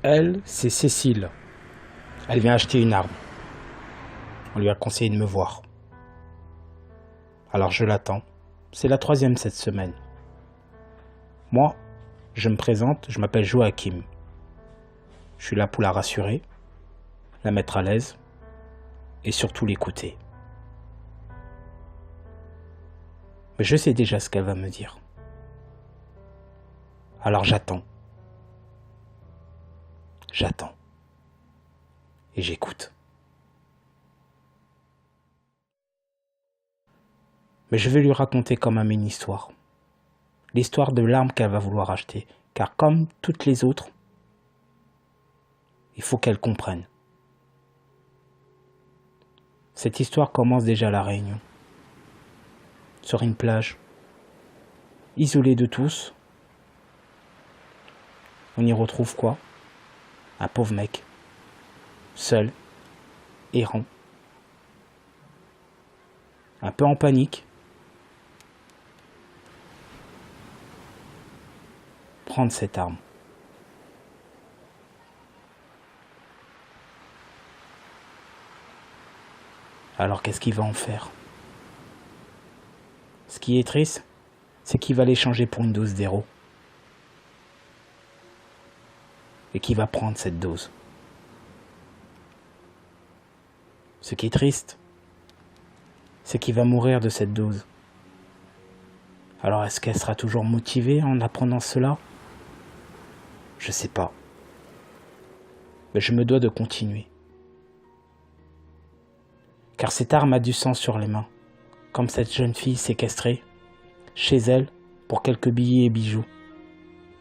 Elle, c'est Cécile. Elle vient acheter une arme. On lui a conseillé de me voir. Alors je l'attends. C'est la troisième cette semaine. Moi, je me présente, je m'appelle Joachim. Je suis là pour la rassurer, la mettre à l'aise et surtout l'écouter. Mais je sais déjà ce qu'elle va me dire. Alors j'attends. J'attends. Et j'écoute. Mais je vais lui raconter comme un mini-histoire. L'histoire de l'arme qu'elle va vouloir acheter. Car comme toutes les autres, il faut qu'elle comprenne. Cette histoire commence déjà à La Réunion. Sur une plage. Isolée de tous. On y retrouve quoi? Un pauvre mec. Seul. Errant. Un peu en panique. Prendre cette arme. Alors qu'est-ce qu'il va en faire? Ce qui est triste, c'est qu'il va l'échanger pour une dose d'héros. Et qu'il va prendre cette dose. Ce qui est triste, c'est qu'il va mourir de cette dose. Alors est-ce qu'elle sera toujours motivée en apprenant cela? Je sais pas. Mais je me dois de continuer. Car cette arme a du sang sur les mains, comme cette jeune fille séquestrée, chez elle, pour quelques billets et bijoux.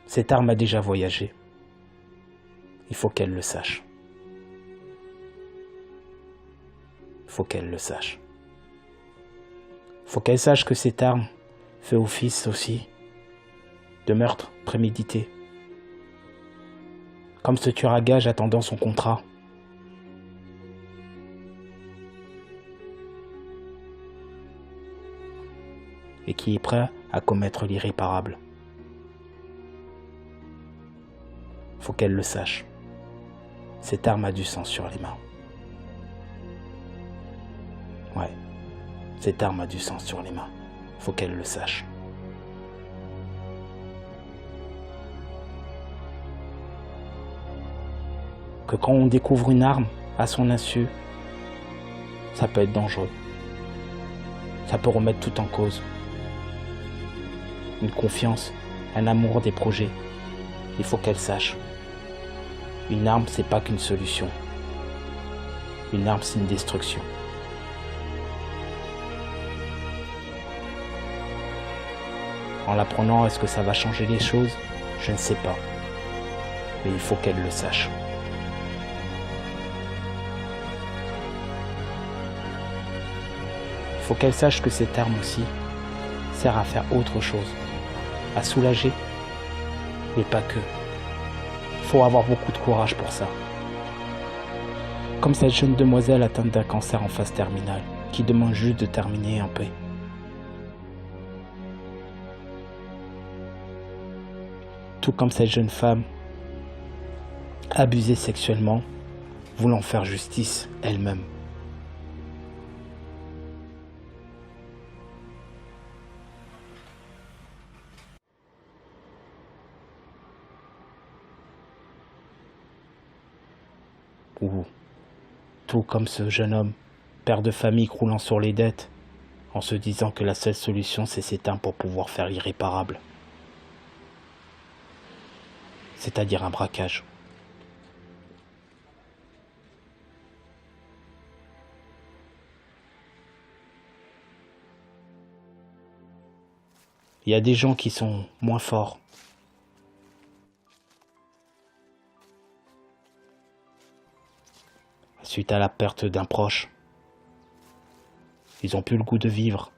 Cette arme a déjà voyagé. Il faut qu'elle le sache. Il faut qu'elle le sache. Il faut qu'elle sache que cette arme fait office aussi de meurtre prémédité. Comme ce tueur à gages attendant son contrat. Et qui est prêt à commettre l'irréparable. Faut qu'elle le sache. Cette arme a du sang sur les mains. Ouais, cette arme a du sang sur les mains. Faut qu'elle le sache. Que quand on découvre une arme à son insu, ça peut être dangereux. Ça peut remettre tout en cause. Une confiance, un amour des projets. Il faut qu'elle sache. Une arme, c'est pas qu'une solution. Une arme, c'est une destruction. En l'apprenant, est-ce que ça va changer les choses? Je ne sais pas. Mais il faut qu'elle le sache. Il faut qu'elle sache que cette arme aussi sert à faire autre chose. À soulager, mais pas que. Faut avoir beaucoup de courage pour ça. Comme cette jeune demoiselle atteinte d'un cancer en phase terminale, qui demande juste de terminer en paix. Tout comme cette jeune femme, abusée sexuellement, voulant faire justice elle-même. Ou tout comme ce jeune homme, père de famille croulant sur les dettes, en se disant que la seule solution c'est s'éteindre pour pouvoir faire l'irréparable. C'est-à-dire un braquage. Il y a des gens qui sont moins forts. Suite à la perte d'un proche, ils ont plus le goût de vivre.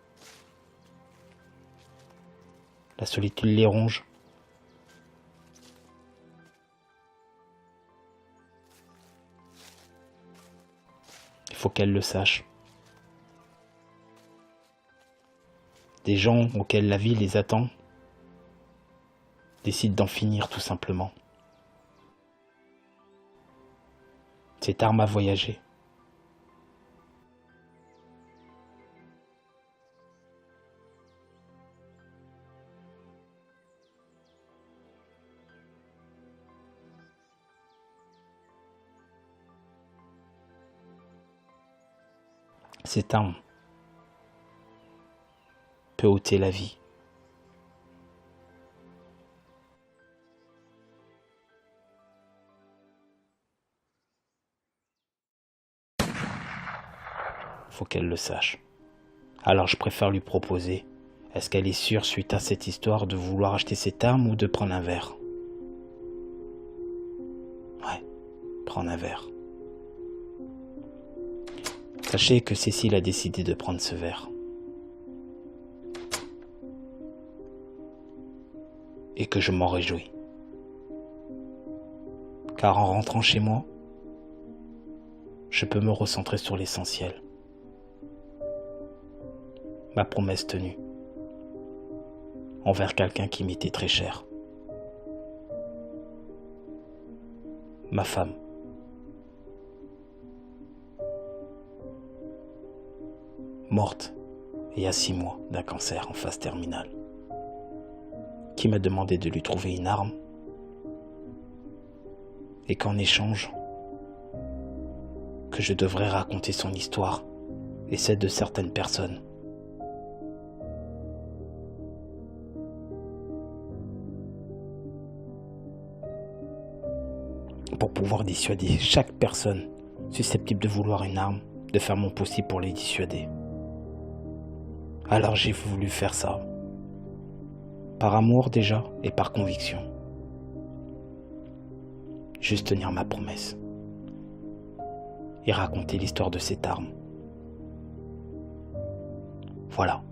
La solitude les ronge. Il faut qu'elle le sache. Des gens auxquels la vie les attend décident d'en finir tout simplement. Cette arme a voyagé. Cette arme peut ôter la vie. Faut qu'elle le sache. Alors je préfère lui proposer. Est-ce qu'elle est sûre, suite à cette histoire, de vouloir acheter cette arme ou de prendre un verre? Ouais, prendre un verre. Sachez que Cécile a décidé de prendre ce verre. Et que je m'en réjouis. Car en rentrant chez moi, je peux me recentrer sur l'essentiel. Ma promesse tenue. Envers quelqu'un qui m'était très cher. Ma femme. Morte il y a 6 mois d'un cancer en phase terminale. Qui m'a demandé de lui trouver une arme. Et qu'en échange, que je devrais raconter son histoire et celle de certaines personnes. Pour pouvoir dissuader chaque personne susceptible de vouloir une arme, de faire mon possible pour les dissuader. Alors j'ai voulu faire ça. Par amour déjà et par conviction. Juste tenir ma promesse. Et raconter l'histoire de cette arme. Voilà.